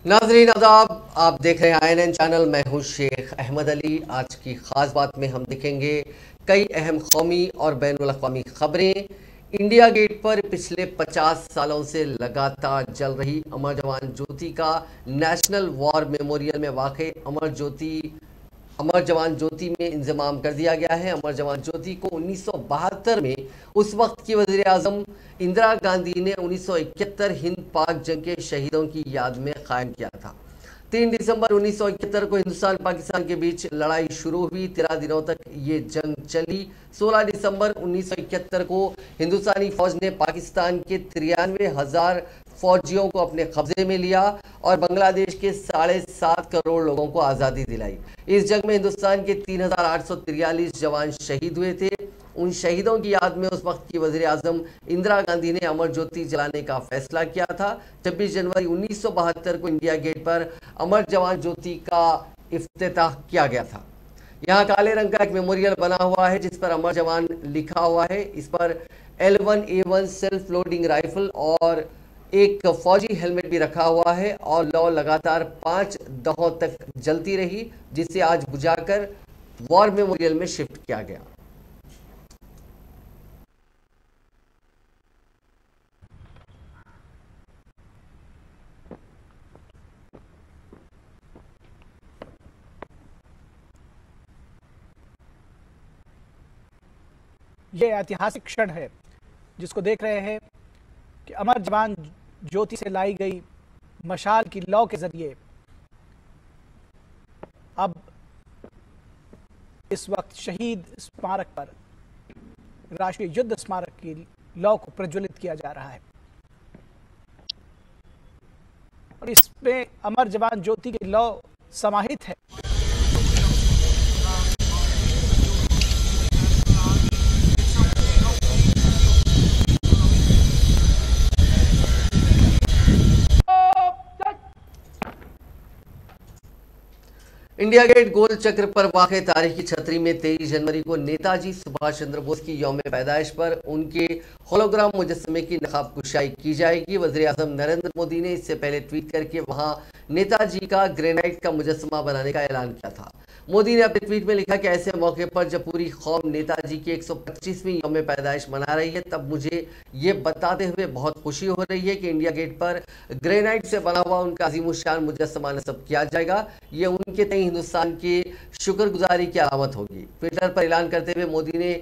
नाज़रीन आदाब, आप देख रहे हैं INN चैनल। मैं हूं शेख अहमद अली। आज की ख़ास बात में हम देखेंगे कई अहम कौमी और बैनुल-अक़वामी ख़बरें। इंडिया गेट पर पिछले 50 सालों से लगातार जल रही अमर जवान ज्योति का नेशनल वॉर मेमोरियल में वाक़ अमर जवान ज्योति में इंजमाम कर दिया गया है। अमर जवान ज्योति को 1972 में उस वक्त की वज़ीर आज़म इंदिरा गांधी ने 1971 हिंद पाक जंग के शहीदों की याद में कायम किया था। 3 दिसंबर 1971 को हिंदुस्तान पाकिस्तान के बीच लड़ाई शुरू हुई। 13 दिनों तक ये जंग चली। 16 दिसंबर 1971 को हिंदुस्तानी फौज ने पाकिस्तान के 93,000 फौजियों को अपने कब्जे में लिया और बांग्लादेश के 7.5 करोड़ लोगों को आज़ादी दिलाई। इस जंग में हिंदुस्तान के 3,843 जवान शहीद हुए थे। उन शहीदों की याद में उस वक्त की वज़ीर आज़म इंदिरा गांधी ने अमर ज्योति जलाने का फैसला किया था। 26 जनवरी 1972 को इंडिया गेट पर अमर जवान ज्योति का इफ्तिताह किया गया था। यहाँ काले रंग का एक मेमोरियल बना हुआ है जिस पर अमर जवान लिखा हुआ है। इस पर L1A1 सेल्फ लोडिंग राइफल और एक फौजी हेलमेट भी रखा हुआ है और लौ लगातार 5 दहों तक जलती रही, जिसे आज बुझाकर वॉर मेमोरियल में शिफ्ट किया गया। ये ऐतिहासिक क्षण है जिसको देख रहे हैं कि अमर जवान ज्योति से लाई गई मशाल की लौ के जरिए अब इस वक्त शहीद स्मारक पर, राष्ट्रीय युद्ध स्मारक की लौ को प्रज्वलित किया जा रहा है और इसमें अमर जवान ज्योति की लौ समाहित है। इंडिया गेट गोल चक्र पर वाक़े तारीखी छतरी में 23 जनवरी को नेताजी सुभाष चंद्र बोस की यौम पैदाइश पर उनके होलोग्राम मुजस्समे की नकाब कुशाई की जाएगी। वज़ीर आज़म नरेंद्र मोदी ने इससे पहले ट्वीट करके वहां नेताजी का ग्रेनाइट का मुजस्समा बनाने का ऐलान किया था। मोदी ने अपने ट्वीट में लिखा कि ऐसे मौके पर जब पूरी कौम नेताजी की 125वीं यौम पैदाइश मना रही है, तब मुझे ये बताते हुए बहुत खुशी हो रही है कि इंडिया गेट पर ग्रेनाइट से बना हुआ उनका अज़ीमुश्शान मुजस्समा नस्ब किया जाएगा। ये उनके तय हिंदुस्तान की शुक्रगुजारी की अलामत होगी। ट्विटर पर ऐलान करते हुए मोदी ने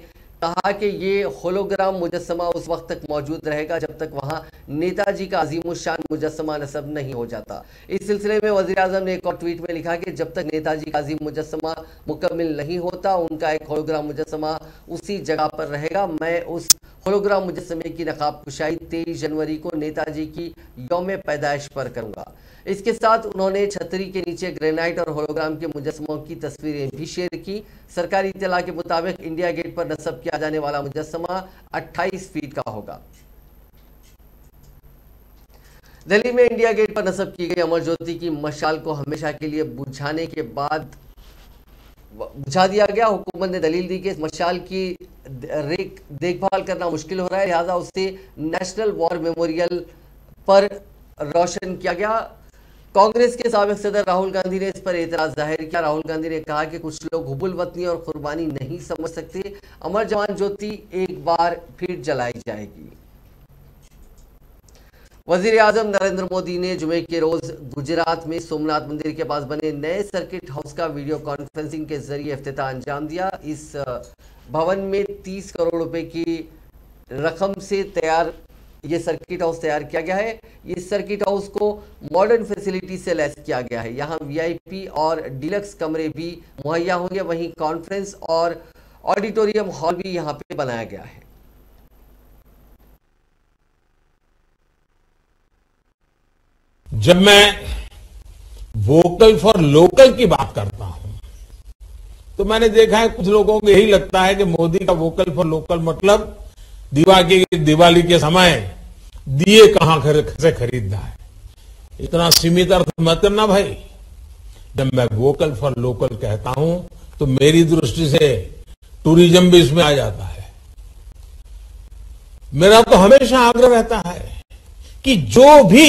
कहा कि ये होलोग्राम मुजस्समा उस वक्त तक मौजूद रहेगा जब तक वहां नेताजी का अज़ीमुश्शान मुजस्समा नस्ब नहीं हो जाता। इस सिलसिले में वज़ीर आज़म ने एक और ट्वीट में लिखा कि जब तक नेताजी का अज़ीम मुजस्समा मुकम्मिल नहीं होता, उनका एक होलोग्राम मुजस्समा उसी जगह पर रहेगा। मैं उस होलोग्राम मुजस्समे की नकाब कुशाई 23 जनवरी को नेताजी की यौम पैदाइश पर करूंगा। इसके साथ उन्होंने छतरी के नीचे ग्रेनाइट और होलोग्राम के मुजस्समों की तस्वीरें भी शेयर की। सरकारी इत्तला के मुताबिक इंडिया गेट पर नस्ब किया जाने वाला मुजस्समा 28 फीट का होगा। दिल्ली में इंडिया गेट पर नस्ब की गई अमर ज्योति की मशाल को हमेशा के लिए बुझाने के बाद बुझा दिया गया। हुकूमत ने दलील दी कि इस मशाल की देखभाल करना मुश्किल हो रहा है, लिहाजा उसे नेशनल वॉर मेमोरियल पर रोशन किया गया। कांग्रेस के साबिक सदर राहुल गांधी ने इस पर एतराज जाहिर किया। राहुल गांधी ने कहा कि कुछ लोग हुबुल वतनी और कुर्बानी नहीं समझ सकते। अमर जवान ज्योति एक बार फिर जलाई जाएगी। वज़ीर आज़म नरेंद्र मोदी ने जुमे के रोज गुजरात में सोमनाथ मंदिर के पास बने नए सर्किट हाउस का वीडियो कॉन्फ्रेंसिंग के जरिए इफ्तिताह अंजाम दिया। इस भवन में 30 करोड़ रुपए की रकम से ये सर्किट हाउस तैयार किया गया है। इस सर्किट हाउस को मॉडर्न फैसिलिटी से लैस किया गया है। यहाँ VIP और डिलक्स कमरे भी मुहैया होंगे। वहीं कॉन्फ्रेंस और ऑडिटोरियम हॉल भी यहाँ पे बनाया गया है। जब मैं वोकल फॉर लोकल की बात करता हूं तो मैंने देखा है कुछ लोगों को यही लगता है कि मोदी का वोकल फॉर लोकल मतलब दिवाली के समय दिए कहां से खरीदना है। इतना सीमित अर्थ मत करना भाई। जब मैं वोकल फॉर लोकल कहता हूं तो मेरी दृष्टि से टूरिज्म भी इसमें आ जाता है। मेरा तो हमेशा आग्रह रहता है कि जो भी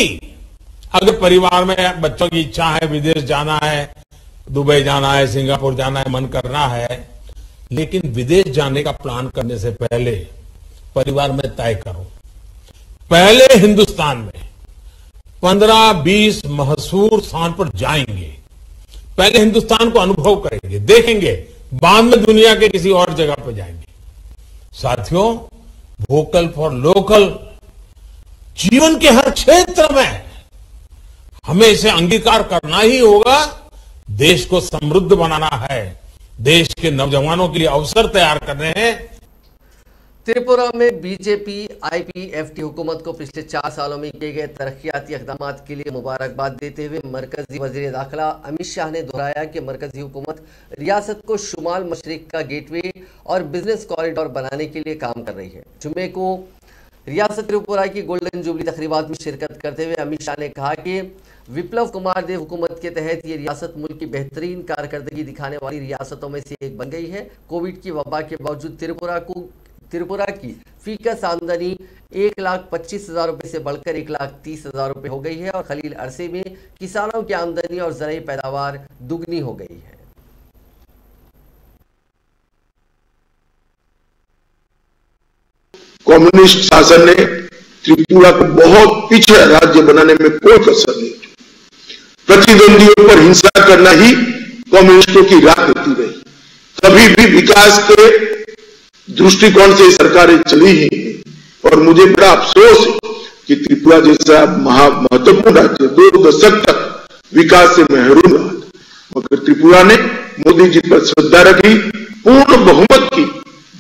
अगर परिवार में बच्चों की इच्छा है, विदेश जाना है, दुबई जाना है, सिंगापुर जाना है, मन करना है, लेकिन विदेश जाने का प्लान करने से पहले परिवार में तय करो, पहले हिंदुस्तान में 15-20 मशहूर स्थान पर जाएंगे, पहले हिंदुस्तान को अनुभव करेंगे, देखेंगे, बाद में दुनिया के किसी और जगह पर जाएंगे। साथियों, वोकल फॉर लोकल जीवन के हर क्षेत्र में हमें इसे अंगीकार करना ही होगा। देश को समृद्ध बनाना है, देश के नौजवानों के लिए अवसर तैयार करने हैं। त्रिपुरा में बीजेपी आईपीएफटी हुकूमत को पिछले 4 सालों में किए गए तरक्याती इकदाम के लिए मुबारकबाद देते हुए मरकजी वजीर दाखिला अमित शाह ने दोहराया कि मरकजी हुकूमत रियासत को शुमाल मशरिक का गेटवे और बिजनेस कॉरिडोर बनाने के लिए काम कर रही है। जुम्मे को रियासत त्रिपुरा की गोल्डन जुबली तकरीबात में शिरकत करते हुए अमित शाह ने कहा कि विप्लव कुमार देव हुकूमत के तहत ये रियासत मुल्क की बेहतरीन कारकर्दगी दिखाने वाली रियासतों में से एक बन गई है। कोविड की वबा के बावजूद त्रिपुरा की फीकस आमदनी 1,25,000 रुपये से बढ़कर 1,30,000 रुपये हो गई है और खलील अरसे में किसानों की आमदनी और ज़राई पैदावार दुगनी हो गई है। कम्युनिस्ट शासन ने त्रिपुरा को बहुत पिछड़ा राज्य बनाने में कोई कसर नहीं की। प्रतिद्वंदियों पर हिंसा करना ही कम्युनिस्टों की राजनीति रही। कभी भी विकास के दृष्टिकोण से सरकारें चली ही नहीं और मुझे बड़ा अफसोस है कि त्रिपुरा जैसा महत्वपूर्ण राज्य 2 दशक तक विकास से महरूम रहा, मगर त्रिपुरा ने मोदी जी पर श्रद्धा रखी, पूर्ण बहुमत की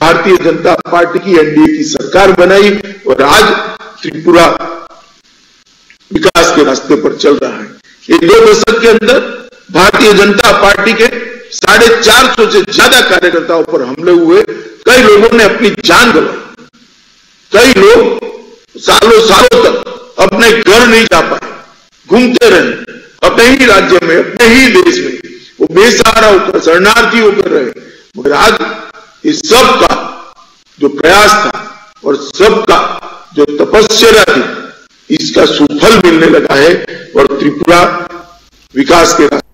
भारतीय जनता पार्टी की एनडीए की सरकार बनाई और आज त्रिपुरा विकास के रास्ते पर चल रहा है। ये 2 दशक के अंदर भारतीय जनता पार्टी के 450 से ज्यादा कार्यकर्ताओं पर हमले हुए, कई लोगों ने अपनी जान गंवाई, कई लोग सालों सालों तक अपने घर नहीं जा पाए, घूमते रहे अपने ही राज्य में, अपने ही देश में, वो बेसहारा होकर शरणार्थी होकर रहे। मगर आज इस सब का जो प्रयास था और सबका जो तपस्या थी, इसका सुफल मिलने लगा है और त्रिपुरा विकास के रास्ते।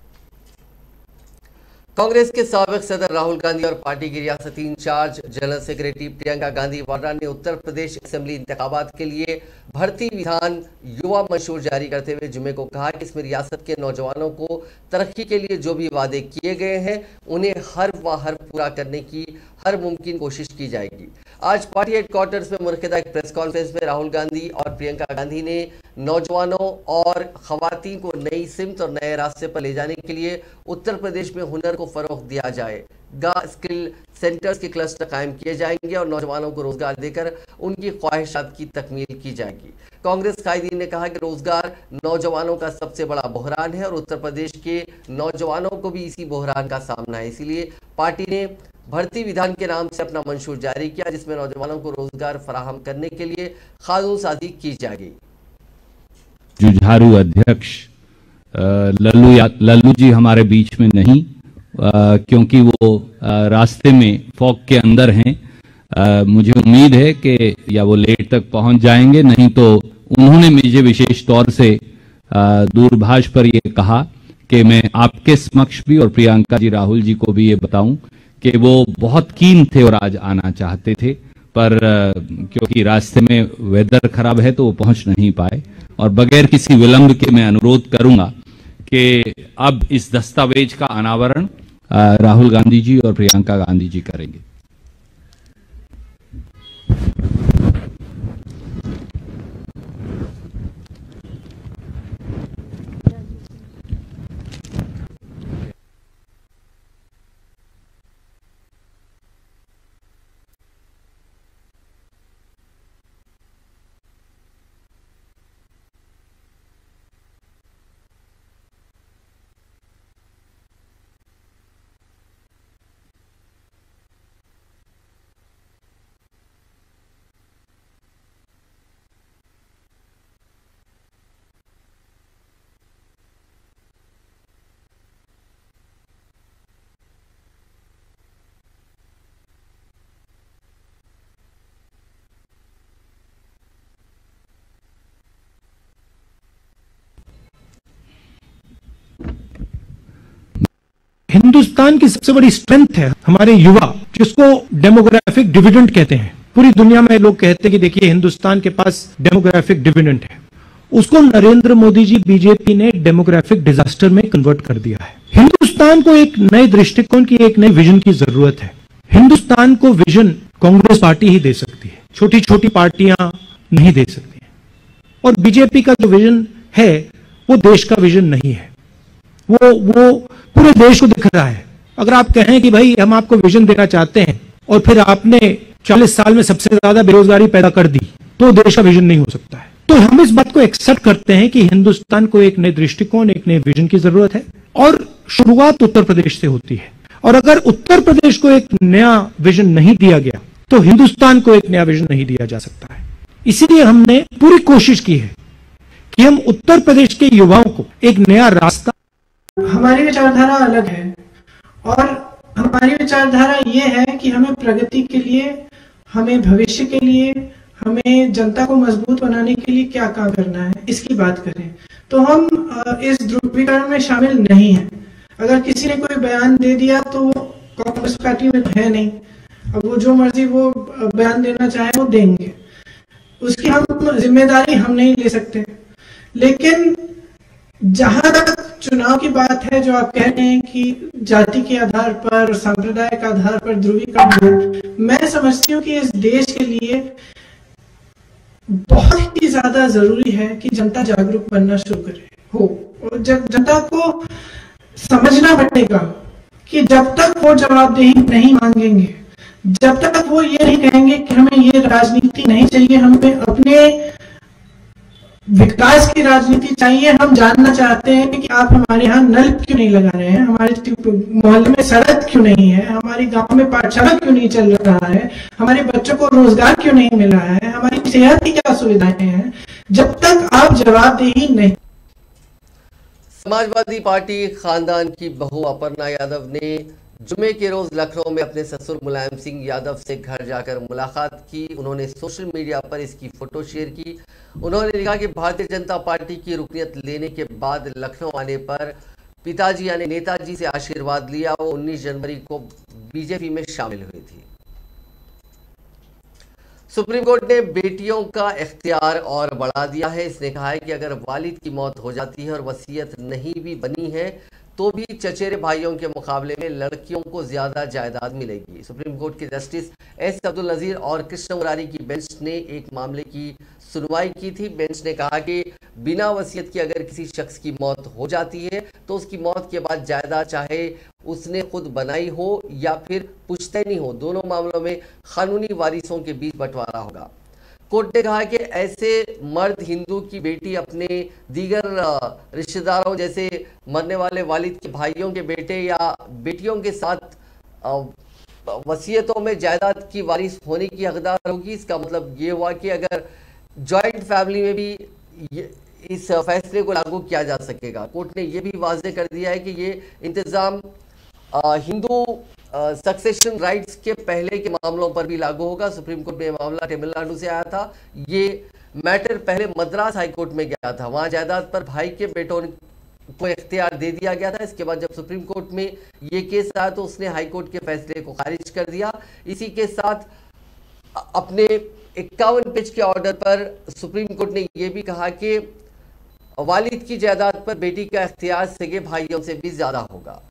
कांग्रेस के साबिक सदर राहुल गांधी और पार्टी की रियासती incharge general secretary Priyanka Gandhi Vadra ने उत्तर प्रदेश असेंबली इंतखाबात के लिए भर्ती विधान युवा मंशूर जारी करते हुए जुमे को कहा कि इसमें रियासत के नौजवानों को तरक्की के लिए जो भी वादे किए गए हैं उन्हें हर पूरा करने की हर मुमकिन कोशिश की जाएगी। आज पार्टी हेडक्वार्टर्स में मुनक़िदा एक प्रेस कॉन्फ्रेंस में राहुल गांधी और प्रियंका गांधी ने नौजवानों और खवातीन को नई सिमत और नए रास्ते पर ले जाने के लिए उत्तर प्रदेश में हुनर को फरोग दिया जाएगा, स्किल सेंटर्स के क्लस्टर कायम किए जाएंगे और नौजवानों को रोजगार देकर उनकी ख्वाहिशात की तकमील की जाएगी। कांग्रेस कायदीन ने कहा कि रोजगार नौजवानों का सबसे बड़ा बहरान है और उत्तर प्रदेश के नौजवानों को भी इसी बहरान का सामना है, इसीलिए पार्टी ने भर्ती विधान के नाम से अपना मंशूर जारी किया जिसमें नौजवानों को रोजगार फराहम करने के लिए कानून साजी की जाएगी। जुझारू अध्यक्ष लल्लू जी हमारे बीच में नहीं, क्योंकि वो रास्ते में फॉग के अंदर हैं। मुझे उम्मीद है कि या वो लेट तक पहुंच जाएंगे, नहीं तो उन्होंने मुझे विशेष तौर से दूरभाष पर ये कहा कि मैं आपके समक्ष भी और प्रियंका जी राहुल जी को भी ये बताऊं कि वो बहुत कीन थे और आज आना चाहते थे, पर क्योंकि रास्ते में वेदर खराब है तो वो पहुंच नहीं पाए। और बगैर किसी विलंब के मैं अनुरोध करूंगा कि अब इस दस्तावेज का अनावरण राहुल गांधी जी और प्रियंका गांधी जी करेंगे। हिंदुस्तान की सबसे बड़ी स्ट्रेंथ है हमारे युवा, जिसको डेमोग्राफिक डिविडेंड कहते हैं। पूरी दुनिया में लोग कहते हैं कि देखिए हिंदुस्तान के पास डेमोग्राफिक डिविडेंड है, उसको नरेंद्र मोदी जी बीजेपी ने डेमोग्राफिक डिजास्टर में कन्वर्ट कर दिया है। हिंदुस्तान को एक नए दृष्टिकोण की, एक नए विजन की जरूरत है। हिंदुस्तान को विजन कांग्रेस पार्टी ही दे सकती है, छोटी छोटी पार्टियां नहीं दे सकती हैं। और बीजेपी का जो विजन है वो देश का विजन नहीं है, वो पूरे देश को दिख रहा है। अगर आप कहें कि भाई हम आपको विजन देना चाहते हैं और फिर आपने 40 साल में सबसे ज्यादा बेरोजगारी पैदा कर दी, तो देश का विजन नहीं हो सकता है। तो हम इस बात को एक्सेप्ट करते हैं कि हिंदुस्तान को एक नए दृष्टिकोण, एक नए विजन की जरूरत है और शुरुआत उत्तर प्रदेश से होती है। और अगर उत्तर प्रदेश को एक नया विजन नहीं दिया गया तो हिंदुस्तान को एक नया विजन नहीं दिया जा सकता है। इसीलिए हमने पूरी कोशिश की है कि हम उत्तर प्रदेश के युवाओं को एक नया रास्ता। हमारी विचारधारा अलग है और हमारी विचारधारा ये है कि हमें प्रगति के लिए, हमें भविष्य के लिए, हमें जनता को मजबूत बनाने के लिए क्या काम करना है, इसकी बात करें। तो हम इस ध्रुवीकरण में शामिल नहीं हैं। अगर किसी ने कोई बयान दे दिया तो वो कांग्रेस पार्टी में है नहीं, अब वो जो मर्जी वो बयान देना चाहे वो देंगे, उसकी हम जिम्मेदारी हम नहीं ले सकते। लेकिन जहां तक चुनाव की बात है, जो आप कह रहे हैं कि जाति के आधार पर, संप्रदाय के आधार पर ध्रुवीकरण, मैं समझती हूँ कि इस देश के लिए बहुत ही ज्यादा जरूरी है कि जनता जागरूक बनना शुरू करे हो। और जनता को समझना पड़ेगा कि जब तक वो जवाबदेही नहीं मांगेंगे, जब तक वो ये नहीं कहेंगे कि हमें ये राजनीति नहीं चाहिए, हमें अपने विकास की राजनीति चाहिए, हम जानना चाहते हैं कि आप हमारे यहाँ नल क्यों नहीं लगा रहे हैं, हमारे मोहल्ले में सड़क क्यों नहीं है, हमारे गांव में पाठशाला क्यों नहीं चल रहा है, हमारे बच्चों को रोजगार क्यों नहीं मिल रहा है, हमारी सेहत की क्या सुविधाएं हैं, जब तक आप जवाबदेही नहीं। समाजवादी पार्टी खानदान की बहू अपर्णा यादव ने जुमे के रोज लखनऊ में अपने ससुर मुलायम सिंह यादव से घर जाकर मुलाकात की। उन्होंने सोशल मीडिया पर इसकी फोटो शेयर की। उन्होंने लिखा कि भारतीय जनता पार्टी की रुकनियत लेने के बाद लखनऊ आने पर पिताजी यानी नेताजी से आशीर्वाद लिया। वो 19 जनवरी को बीजेपी में शामिल हुई थी। सुप्रीम कोर्ट ने बेटियों का इख्तियार और बढ़ा दिया है। इसने कहा है कि अगर वालिद की मौत हो जाती है और वसीयत नहीं भी बनी है तो भी चचेरे भाइयों के मुकाबले में लड़कियों को ज्यादा जायदाद मिलेगी। सुप्रीम कोर्ट के जस्टिस एस अब्दुल नजीर और कृष्ण मुरारी की बेंच ने एक मामले की सुनवाई की थी। बेंच ने कहा कि बिना वसीयत के अगर किसी शख्स की मौत हो जाती है तो उसकी मौत के बाद जायदाद चाहे उसने खुद बनाई हो या फिर पुश्तैनी हो, दोनों मामलों में कानूनी वारिसों के बीच बंटवारा होगा। कोर्ट ने कहा कि ऐसे मर्द हिंदू की बेटी अपने दीगर रिश्तेदारों जैसे मरने वाले वालिद के भाइयों के बेटे या बेटियों के साथ वसीयतों में जायदाद की वारिस होने की हकदार होगी। इसका मतलब ये हुआ कि अगर जॉइंट फैमिली में भी इस फैसले को लागू किया जा सकेगा। कोर्ट ने यह भी वाज़ेह कर दिया है कि ये इंतज़ाम हिंदू सक्सेशन राइट्स के पहले के मामलों पर भी लागू होगा। सुप्रीम कोर्ट में मामला तमिलनाडु से आया था। ये मैटर पहले मद्रास हाई कोर्ट में गया था, वहां जायदाद पर भाई के बेटों को इख्तियार दे दिया गया था। इसके बाद जब सुप्रीम कोर्ट में ये केस आया तो उसने हाई कोर्ट के फैसले को खारिज कर दिया। इसी के साथ अपने 51 पेज के ऑर्डर पर सुप्रीम कोर्ट ने यह भी कहा कि वालिद की जायदाद पर बेटी का इख्तियार सगे भाइयों से भी ज्यादा होगा।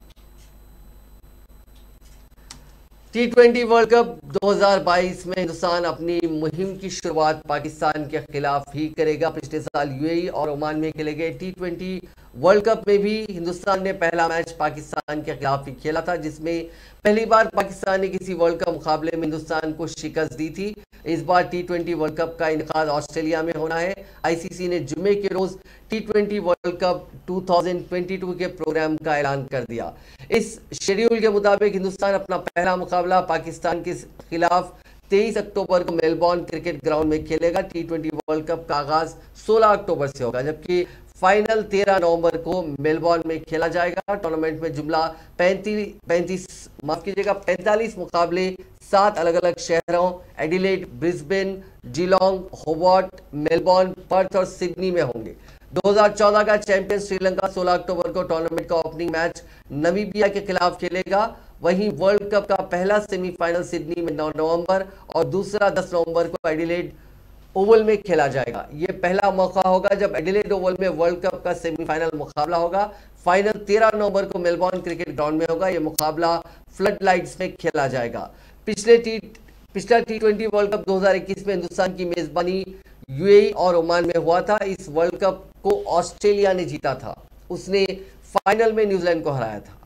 T20 वर्ल्ड कप 2022 में हिंदुस्तान अपनी मुहिम की शुरुआत पाकिस्तान के खिलाफ ही करेगा। पिछले साल यूएई और ओमान में खेले गए T20 वर्ल्ड कप में भी हिंदुस्तान ने पहला मैच पाकिस्तान के खिलाफ ही खेला था, जिसमें पहली बार पाकिस्तान ने किसी वर्ल्ड कप मुकाबले में हिंदुस्तान को शिकस्त दी थी। इस बार T20 वर्ल्ड कप का इनकाद ऑस्ट्रेलिया में होना है। आईसीसी ने जुमे के रोज T20 वर्ल्ड कप 2022 के प्रोग्राम का ऐलान कर दिया। इस शेड्यूल के मुताबिक हिंदुस्तान अपना पहला मुकाबला पाकिस्तान के खिलाफ 23 अक्टूबर को मेलबॉर्न क्रिकेट ग्राउंड में खेलेगा। T20 वर्ल्ड कप का आगाज 16 अक्टूबर से होगा, जबकि फाइनल 13 नवंबर को मेलबॉर्न में खेला जाएगा। टूर्नामेंट में जुमला 45 मुकाबले 7 अलग अलग शहरों Adelaide, Brisbane, जिलोंग, Hobart, Melbourne, Perth और सिडनी में होंगे। 2014 का चैंपियन श्रीलंका 16 अक्टूबर को टूर्नामेंट का ओपनिंग मैच नामीबिया के खिलाफ खेलेगा। वहीं वर्ल्ड कप का पहला सेमीफाइनल सिडनी में 9 नवंबर और दूसरा 10 नवंबर को एडिलेड ओवल में खेला जाएगा। ये पहला मौका होगा जब एडिलेड ओवल में वर्ल्ड कप का सेमीफाइनल मुकाबला होगा। फाइनल 13 नवंबर को मेलबॉर्न क्रिकेट ग्राउंड में होगा। यह मुकाबला फ्लड लाइट्स में खेला जाएगा। पिछला T20 वर्ल्ड कप 2021 में हिंदुस्तान की मेजबानी यूएई और ओमान में हुआ था। इस वर्ल्ड कप को ऑस्ट्रेलिया ने जीता था। उसने फाइनल में न्यूजीलैंड को हराया था।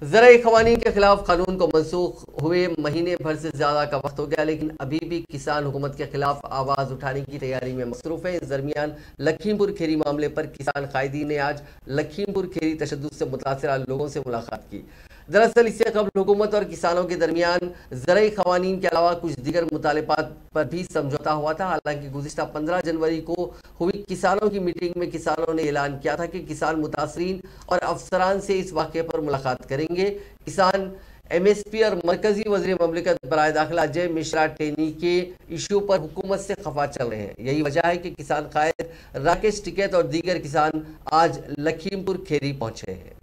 ज़राए ख़वानीन के खिलाफ कानून को मनसूख हुए महीने भर से ज्यादा का वक्त हो गया, लेकिन अभी भी किसान हुकूमत के खिलाफ आवाज उठाने की तैयारी में मसरूफ है। इस दरमियान लखीमपुर खीरी मामले पर किसान कायदी ने आज लखीमपुर खीरी तशद्दुद से मुतासिर लोगों से मुलाकात की। दरअसल इससे कबल हुकूमत और किसानों के दरमियान ज़राए ख़वानीन के अलावा कुछ दीगर मुतालबात पर भी समझौता हुआ था। हालांकि गुज़िश्ता 15 जनवरी को हुई किसानों की मीटिंग में किसानों ने ऐलान किया था कि किसान मुतासरीन और अफसरान से इस वाक़े पर मुलाकात करेंगे। किसान MSP और मरकजी वज़ीर ममलिकत बराए दाखिला अजय मिश्रा टेनी के इशू पर हुकूमत से खफा चल रहे हैं। यही वजह है कि किसान कायद राकेश टिकैत और दीगर किसान आज लखीमपुर खीरी पहुंचे हैं।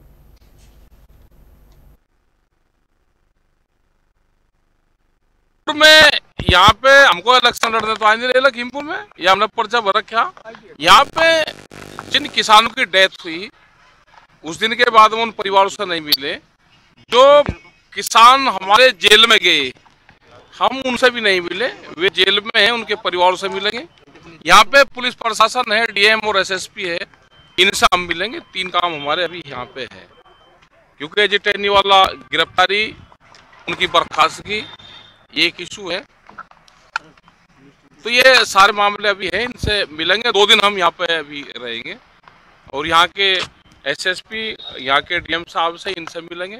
में यहाँ पे हमको इलेक्शन लड़ने तो आए नहीं रहे लखीमपुर में, ये हमने पर्चा भर रखा। यहाँ पे जिन किसानों की डेथ हुई उस दिन के बाद वो उन परिवारों से नहीं मिले। जो किसान हमारे जेल में गए हम उनसे भी नहीं मिले, वे जेल में हैं, उनके परिवारों से मिलेंगे। यहाँ पे पुलिस प्रशासन है, DM और SSP है, इनसे हम मिलेंगे। 3 काम हमारे अभी यहाँ पे है, क्योंकि अजय टेनी वाला गिरफ्तारी, उनकी बर्खास्तगी, ये एक इशू है। तो ये सारे मामले अभी हैं, इनसे मिलेंगे। 2 दिन हम यहाँ पे अभी रहेंगे और यहाँ के SSP, यहाँ के DM साहब से इनसे मिलेंगे,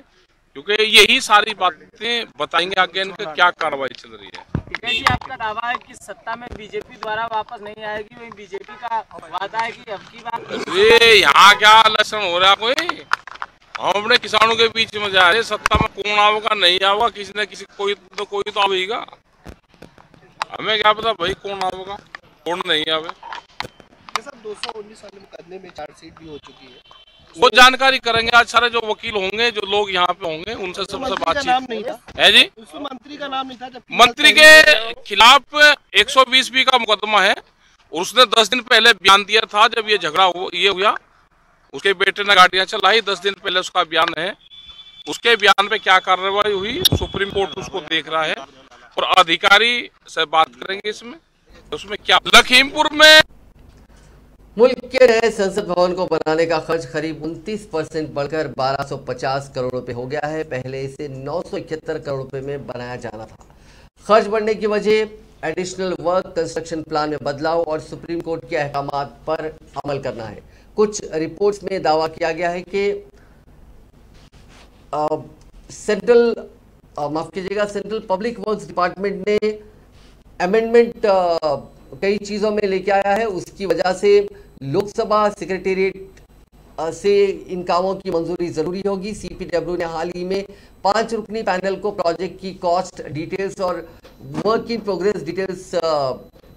क्योंकि यही सारी बातें बताएंगे आगे इनके क्या कार्रवाई चल रही है। जी, आपका दावा है कि सत्ता में बीजेपी द्वारा वापस नहीं आएगी, वही बीजेपी का वादा है कि अब की बात। ये यहाँ क्या इलेक्शन हो रहा, कोई हम अपने किसानों के बीच में जा रहे। सत्ता में कौन आओगा नहीं आओगा, किसी न किसी कोई तो आवेगा। हमें क्या पता भाई कौन आओगा कौन नहीं आवे। 219 वाले मुकदमे में चार्जशीट भी हो चुकी है, वो जानकारी करेंगे आज। सारे जो वकील होंगे, जो लोग यहाँ पे होंगे, उनसे सबसे बातचीत है जी। उसमें मंत्री का नाम नहीं था। मंत्री के खिलाफ 120B का मुकदमा है और उसने 10 दिन पहले बयान दिया था। जब ये झगड़ा हुआ, उसके बेटे ने गाड़ियां चलाई, 10 दिन पहले उसका बयान है। उसके बयान पे क्या कार्रवाई हुई, सुप्रीम कोर्ट उसको देख रहा है और अधिकारी से बात करेंगे इसमें उसमें क्या। लखीमपुर में मुल्क के नए संसद भवन को बनाने का खर्च करीब 29% बढ़कर 1250 करोड़ रुपए हो गया है। पहले इसे 971 करोड़ रुपए में बनाया जाना था। खर्च बढ़ने की वजह एडिशनल वर्क, कंस्ट्रक्शन प्लान में बदलाव और सुप्रीम कोर्ट के अहकामात पर अमल करना है। कुछ रिपोर्ट्स में दावा किया गया है कि सेंट्रल पब्लिक वर्क्स डिपार्टमेंट ने अमेंडमेंट कई चीज़ों में लेके आया है। उसकी वजह से लोकसभा सेक्रेटेरिएट से इन कामों की मंजूरी ज़रूरी होगी। CPW ने हाल ही में 5 रुकनी पैनल को प्रोजेक्ट की कॉस्ट डिटेल्स और वर्क इन प्रोग्रेस डिटेल्स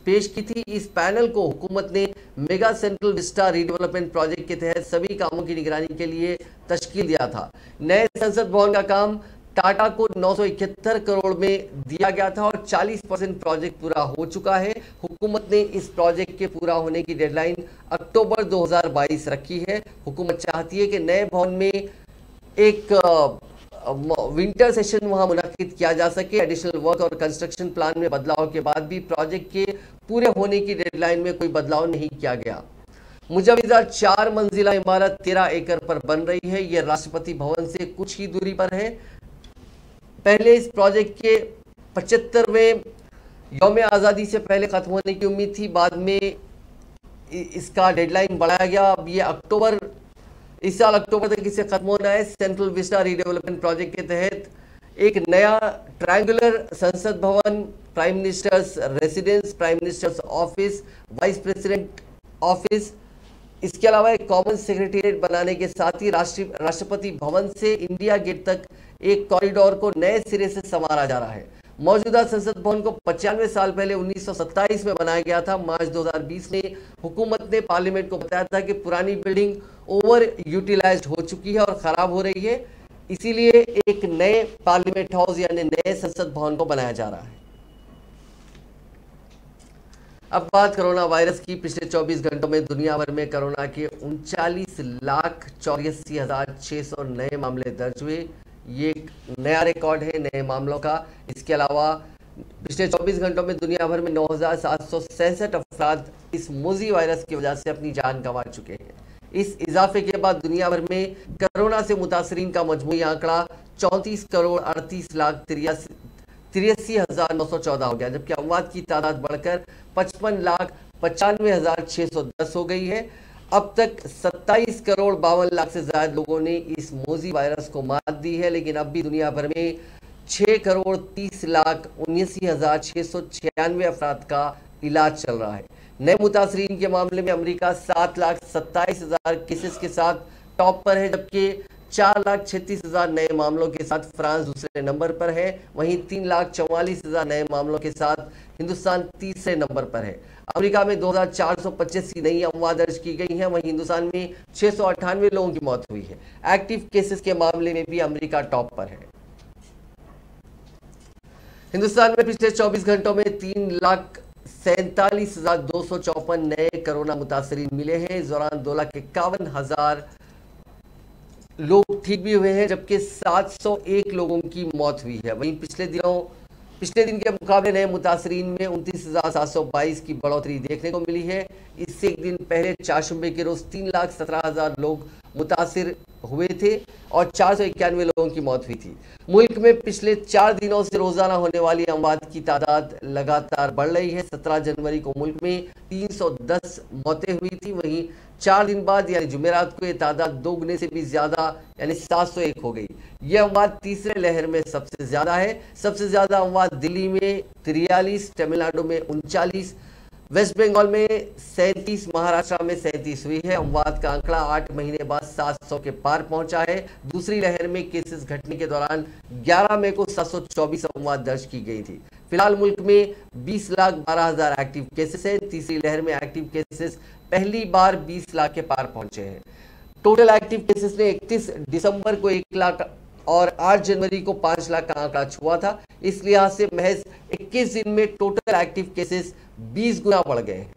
पेश की थी। इस पैनल को हुकूमत ने mega central Vista redevelopment project के तहत सभी कामों की निगरानी के लिए तश्कील दिया था। नए संसद भवन का काम टाटा को 971 करोड़ में दिया गया था और 40% प्रोजेक्ट पूरा हो चुका है। हुकूमत ने इस प्रोजेक्ट के पूरा होने की डेडलाइन अक्टूबर 2022 रखी है। हुकूमत चाहती है कि नए भवन में एक विंटर सेशन वहां मुनक्किद किया जा सके। एडिशनल वर्क और कंस्ट्रक्शन प्लान में बदलाव के बाद भी प्रोजेक्ट के पूरे होने की डेडलाइन में कोई बदलाव नहीं किया गया। मुजवजा 4 मंजिला इमारत 13 एकड़ पर बन रही है। यह राष्ट्रपति भवन से कुछ ही दूरी पर है। पहले इस प्रोजेक्ट के 75वें यौम आज़ादी से पहले खत्म होने की उम्मीद थी, बाद में इसका डेडलाइन बढ़ाया गया। अब ये इस साल अक्टूबर तक इसे खत्म होना है। सेंट्रल विस्टा रीडेवलपमेंट प्रोजेक्ट के तहत एक नया ट्रायंगुलर संसद भवन, prime ministers residence, prime minister's office, vice president office, इसके अलावा एक कॉमन सेक्रेटेरिएट बनाने के साथ ही राष्ट्रपति भवन से इंडिया गेट तक एक कॉरिडोर को नए सिरे से संवारा जा रहा है। मौजूदा संसद भवन को 95 साल पहले 1927 में बनाया गया था। मार्च 2020 में हुकूमत ने पार्लियामेंट को बताया था कि पुरानी बिल्डिंग ओवर यूटिलाइज्ड हो चुकी है और खराब हो रही है, इसीलिए एक नए पार्लियामेंट हाउस यानी नए संसद भवन को बनाया जा रहा है। अब बात कोरोना वायरस की। पिछले 24 घंटों में दुनिया भर में कोरोना के 39,84,600 नए मामले दर्ज हुए। ये एक नया रिकॉर्ड है नए मामलों का। इसके अलावा पिछले 24 घंटों में दुनिया भर में 9,767 अफराद इस मोजी वायरस की वजह से अपनी जान गंवा चुके हैं। इस इजाफे के बाद दुनिया भर में कोरोना से मुतासरीन का मजमूई आंकड़ा 34,38,83,914 हो गया, जबकि अमवात की तादाद बढ़कर 55,95,610 हो गई है। अब तक 27,52,00,000 से ज्यादा लोगों ने इस मोजी वायरस को मात दी है, लेकिन अब भी दुनिया भर में 6,30,79,696 अफराद का इलाज चल रहा है। नए मुतासरीन के मामले में अमेरिका 7,27,000 केसेस के साथ टॉप पर है, जबकि 4,36,000 नए मामलों के साथ फ्रांस दूसरे नंबर पर है। वहीं 3,44,000 नए मामलों के साथ हिंदुस्तान तीसरे नंबर पर है। अमेरिका में 2,485 नई अफवाह दर्ज की गई हैं, वहीं हिंदुस्तान में 698 लोगों की मौत हुई है। एक्टिव केसेस के मामले में भी अमेरिका टॉप पर है। हिंदुस्तान में पिछले 24 घंटों में 3,47,254 नए कोरोना मुतासरीन मिले हैं। इस दौरान 2,51,000 लोग ठीक भी हुए हैं, जबकि 701 लोगों की मौत हुई है। वहीं पिछले दिन के मुकाबले नए मुतासरीन में 29,722 की बढ़ोतरी देखने को मिली है। इससे एक दिन पहले चारशंबे के रोज 3,17,000 लोग मुतासिर हुए थे और 491 लोगों की मौत हुई थी। मुल्क में पिछले 4 दिनों से रोजाना होने वाली अमवात की तादाद लगातार बढ़ रही है। 17 जनवरी को मुल्क में 310 मौतें हुई थी, वहीं 4 दिन बाद यानी जुमेरात को ये तादाद दोगुने से भी ज्यादा यानी 701 हो गई। यह अमवात तीसरे लहर में सबसे ज्यादा है। सबसे ज्यादा अमवात दिल्ली में 43, तमिलनाडु में 39, वेस्ट बंगाल में 37, महाराष्ट्र में 37 हुई है। अमवात का आंकड़ा 8 महीने बाद 700 के पार पहुंचा है। दूसरी लहर में केसेस घटने के दौरान 11 मई को 724 अमवात दर्ज की गई थी। फिलहाल मुल्क में 20,12,000 एक्टिव केसेस हैं। तीसरी लहर में एक्टिव केसेस पहली बार 20 लाख के पार पहुंचे हैं। टोटल एक्टिव केसेस ने 31 दिसंबर को 1 लाख और 8 जनवरी को 5 लाख का आंकड़ा छुआ था। इस लिहाज से महज 21 दिन में टोटल एक्टिव केसेस 20 गुना बढ़ गए हैं।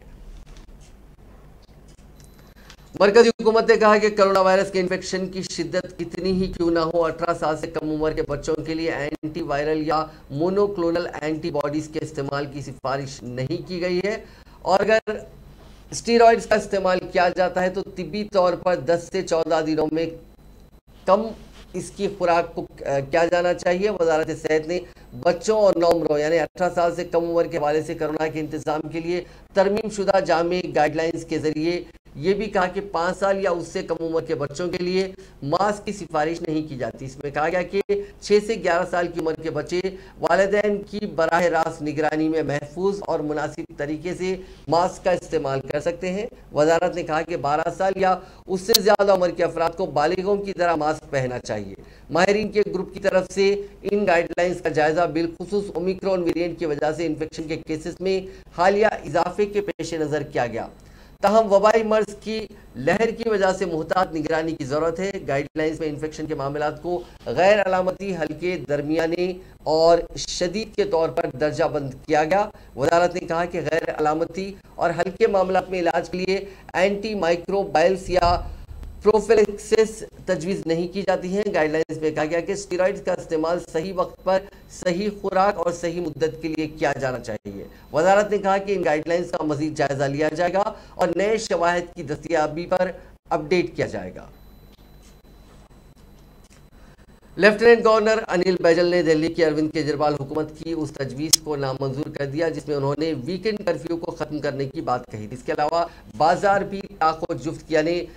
मरकजी हुकूमत ने कहा कि कोरोना वायरस के इन्फेक्शन की शिद्दत कितनी ही क्यों ना हो, 18 साल से कम उम्र के बच्चों के लिए एंटीवायरल या मोनोक्लोनल एंटीबॉडीज के इस्तेमाल की सिफारिश नहीं की गई है। और अगर स्टीरॉइड्स का इस्तेमाल किया जाता है तो तिब्बी तौर पर 10 से 14 दिनों में कम इसकी खुराक को किया जाना चाहिए। वजारत सेहत ने बच्चों और नौमरों यानी 18 साल से कम उम्र के हवाले से कोरोना के इंतजाम के लिए तरमीम शुदा जामे गाइडलाइंस के जरिए ये भी कहा कि 5 साल या उससे कम उम्र के बच्चों के लिए मास्क की सिफारिश नहीं की जाती। इसमें कहा गया कि 6 से 11 साल की उम्र के बच्चे वालिदैन की बराह रास्त निगरानी में महफूज और मुनासिब तरीके से मास्क का इस्तेमाल कर सकते हैं। वजारत ने कहा कि 12 साल या उससे ज़्यादा उम्र के अफराद को बालिगों की तरह मास्क पहनना चाहिए। माहिरीन के ग्रुप की तरफ से इन गाइडलाइंस का जायजा बिलखुसूस ओमिक्रॉन वेरिएंट की वजह से इन्फेक्शन के केसेस में हालिया इजाफे के पेश नज़र किया गया। ताहम वबाई मर्ज की लहर की वजह से मुहतात निगरानी की जरूरत है। गाइडलाइंस में इन्फेक्शन के मामलात को गैर अलामती, हल्के, दरमियाने और शदीद के तौर पर दर्जा बंद किया गया। वजारत ने कहा कि गैर अलामती और हल्के मामलात में इलाज के लिए एंटी माइक्रोबाइल्स या प्रोफिलैक्सिस तजवीज़ नहीं की जाती है। गाइडलाइंस में कहा गया कि स्टेरॉइड्स का इस्तेमाल सही वक्त पर, सही खुराक और सही मुद्दत के लिए किया जाना चाहिए। वजारत ने कहा कि इन गाइडलाइंस का मजीद जायजा लिया जाएगा और नए शवाहिद की दस्तयाबी पर अपडेट किया जाएगा। लेफ्टिनेंट गवर्नर अनिल बैजल ने दिल्ली की अरविंद केजरीवाल हुकूमत की उस तजवीज़ को नामंजूर कर दिया जिसमें उन्होंने वीकेंड कर्फ्यू को ख़त्म करने की बात कही थी। इसके अलावा बाजार भी ताको जुफ्त यानी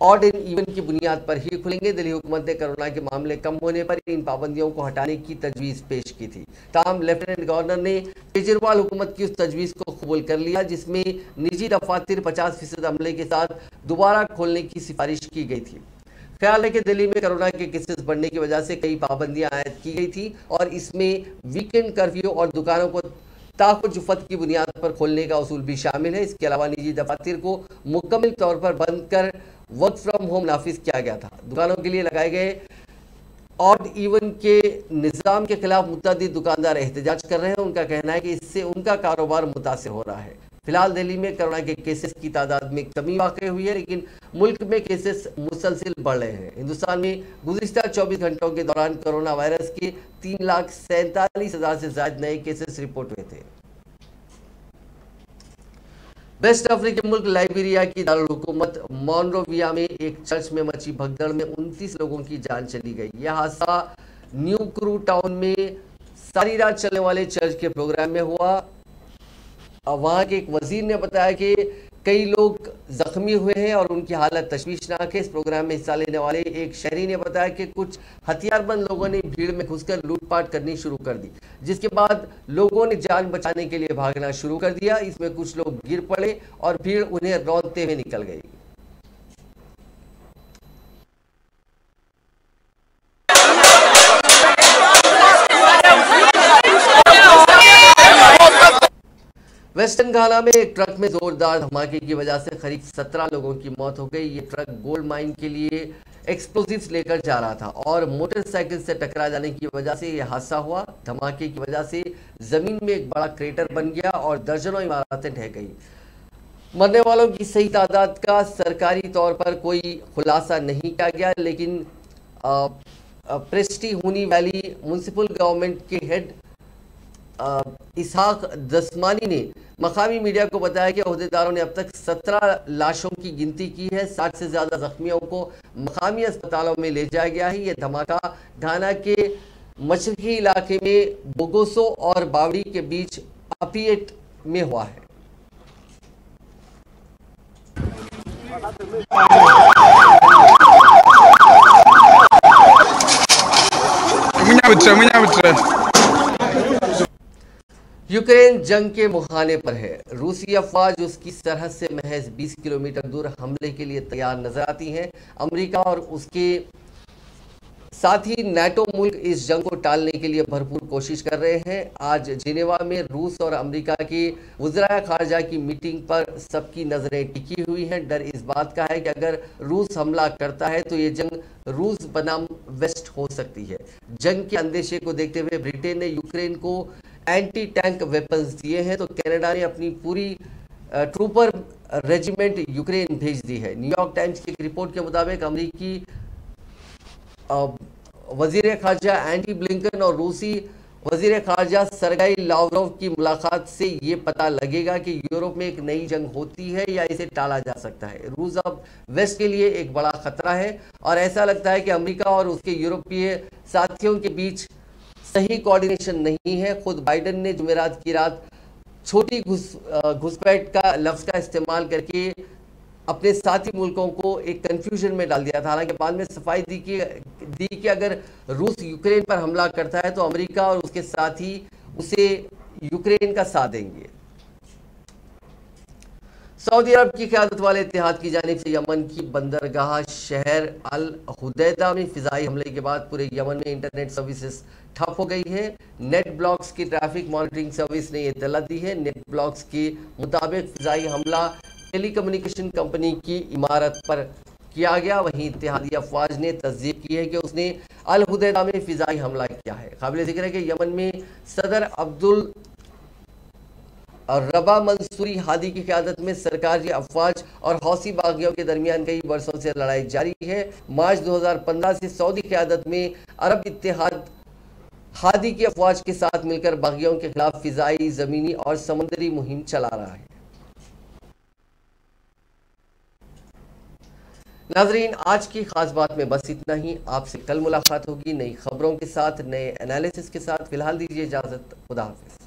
ऑड एंड इवन की बुनियाद पर ही खुलेंगे। दिल्ली हुकूमत ने कोरोना के मामले कम होने पर इन पाबंदियों को हटाने की तजवीज़ पेश की थी। ताहम लेफ्टिनेंट गवर्नर ने केजरीवाल हुकूमत की उस तजवीज़ को कबूल कर लिया जिसमें निजी दफातर 50% अमले के साथ दोबारा खोलने की सिफारिश की गई थी। ख्याल है कि दिल्ली में कोरोना के केसेस बढ़ने की वजह से कई पाबंदियां आयद की गई थी और इसमें वीकेंड कर्फ्यू और दुकानों को ताकुजुफत की बुनियाद पर खोलने का उसूल भी शामिल है। इसके अलावा निजी दफातर को मुकम्मल तौर पर बंद कर वर्क फ्रॉम होम नाफिज किया गया था। दुकानों के लिए लगाए गए ऑड इवन के निज़ाम के खिलाफ मुतअद्दिद दुकानदार एहतजाज कर रहे हैं। उनका कहना है कि इससे उनका कारोबार मुतासिर हो रहा है। फिलहाल दिल्ली में कोरोना के केसेस की तादाद में कमी वाक़ई हुई है, लेकिन मुल्क में केसेस मुसलसिल बढ़ रहे हैं। हिंदुस्तान में गुज़िश्ता 24 घंटों के दौरान कोरोना वायरस के 3,47,000 से ज्यादा नए केसेस रिपोर्ट हुए थे। वेस्ट अफ्रीकी मुल्क लाइबेरिया की दारुल हुकूमत मोनरोविया में एक चर्च में मची भगदड़ में 29 लोगों की जान चली गई। यह हादसा न्यू क्रू टाउन में सारी रात चलने वाले चर्च के प्रोग्राम में हुआ। वहां के एक वजीर ने बताया कि कई लोग जख्मी हुए हैं और उनकी हालत तशवीशनाक है। इस प्रोग्राम में हिस्सा लेने वाले एक शहरी ने बताया कि कुछ हथियारबंद लोगों ने भीड़ में घुसकर लूटपाट करनी शुरू कर दी, जिसके बाद लोगों ने जान बचाने के लिए भागना शुरू कर दिया। इसमें कुछ लोग गिर पड़े और भीड़ उन्हें रौंदते हुए निकल गई। वेस्टर्न घाना में एक ट्रक में जोरदार धमाके की वजह से करीब 17 लोगों की मौत हो गई। ये ट्रक गोल्ड माइन के लिए एक्सप्लोजिव्स लेकर जा रहा था और मोटरसाइकिल से टकरा जाने की वजह से यह हादसा हुआ। धमाके की वजह से जमीन में एक बड़ा क्रेटर बन गया और दर्जनों इमारतें ढह गई। मरने वालों की सही तादाद का सरकारी तौर पर कोई खुलासा नहीं किया गया, लेकिन प्रेस्टी हुनी वैली म्यूनसिपल गवर्नमेंट के हेड इसहाक दसमानी ने मकामी मीडिया को बताया कि अहदेदारों ने अब तक 17 लाशों की गिनती की है। 60 से ज्यादा जख्मियों को मकामी अस्पतालों में ले जाया गया है। यह धमाका घाना के मशरकी इलाके में बोगोसो और बावड़ी के बीच अपिएट में हुआ है। यूक्रेन जंग के मुहाने पर है। रूसी अफवाज उसकी सरहद से महज 20 किलोमीटर दूर हमले के लिए तैयार नजर आती हैं। अमेरिका और उसके साथ ही नाटो मुल्क इस जंग को टालने के लिए भरपूर कोशिश कर रहे हैं। आज जिनेवा में रूस और अमेरिका की वज़राए खारजा की मीटिंग पर सबकी नज़रें टिकी हुई हैं। डर इस बात का है कि अगर रूस हमला करता है तो ये जंग रूस बनाम वेस्ट हो सकती है। जंग के अंदेशे को देखते हुए ब्रिटेन ने यूक्रेन को एंटी टैंक वेपन्स दिए हैं, तो कनाडा ने अपनी पूरी ट्रूपर रेजिमेंट यूक्रेन भेज दी है। न्यूयॉर्क टाइम्स की एक रिपोर्ट के मुताबिक अमेरिकी वजीर खारजा एंटी ब्लिंकन और रूसी वजीर खारजा सरगाई लावरोव की मुलाकात से ये पता लगेगा कि यूरोप में एक नई जंग होती है या इसे टाला जा सकता है। रूस अब वेस्ट के लिए एक बड़ा खतरा है और ऐसा लगता है कि अमेरिका और उसके यूरोपीय साथियों के बीच सही कोऑर्डिनेशन नहीं है। खुद बाइडेन ने जुमेरात की रात छोटी घुसपैठ का लफ्ज का इस्तेमाल करके अपने साथी मुल्कों को एक कंफ्यूजन में डाल दिया था। हालांकि बाद में सफाई दी कि अगर रूस यूक्रेन पर हमला करता है तो अमेरिका और उसके साथी उसे यूक्रेन का साथ देंगे। सऊदी अरब की क़यादत वाले इत्तेहाद की जानिब से यमन की बंदरगाह शहर अल हुदैदा में फिजाई हमले के बाद पूरे यमन में इंटरनेट सर्विसेज ठप हो गई है। नेट ब्लॉक्स की ट्रैफिक मॉनिटरिंग सर्विस ने यह इत्तला दी है। नेट ब्लॉक्स के मुताबिक फिजाई हमला टेलीकम्युनिकेशन कंपनी की इमारत पर किया गया। वहीं इत्तेहादी अफवाज ने तस्दीक की है कि उसने अल हुदैदा में फिजाई हमला किया है। काबिल जिक्र है कि यमन में सदर अब्दुल रबा मंसूरी हादी की क़यादत में सरकारी अफवाज और हौसी बागियों के दरमियान कई बरसों से लड़ाई जारी है। मार्च 2015 से सऊदी क़यादत में अरब इत्तेहाद हादी की अफवाज के साथ मिलकर बागियों के खिलाफ फिजाई, जमीनी और समुद्री मुहिम चला रहा है। नाजरीन, आज की खास बात में बस इतना ही। आपसे कल मुलाकात होगी नई खबरों के साथ, नए एनालिसिस के साथ। फिलहाल दीजिए इजाजत। खुदा हाफिज।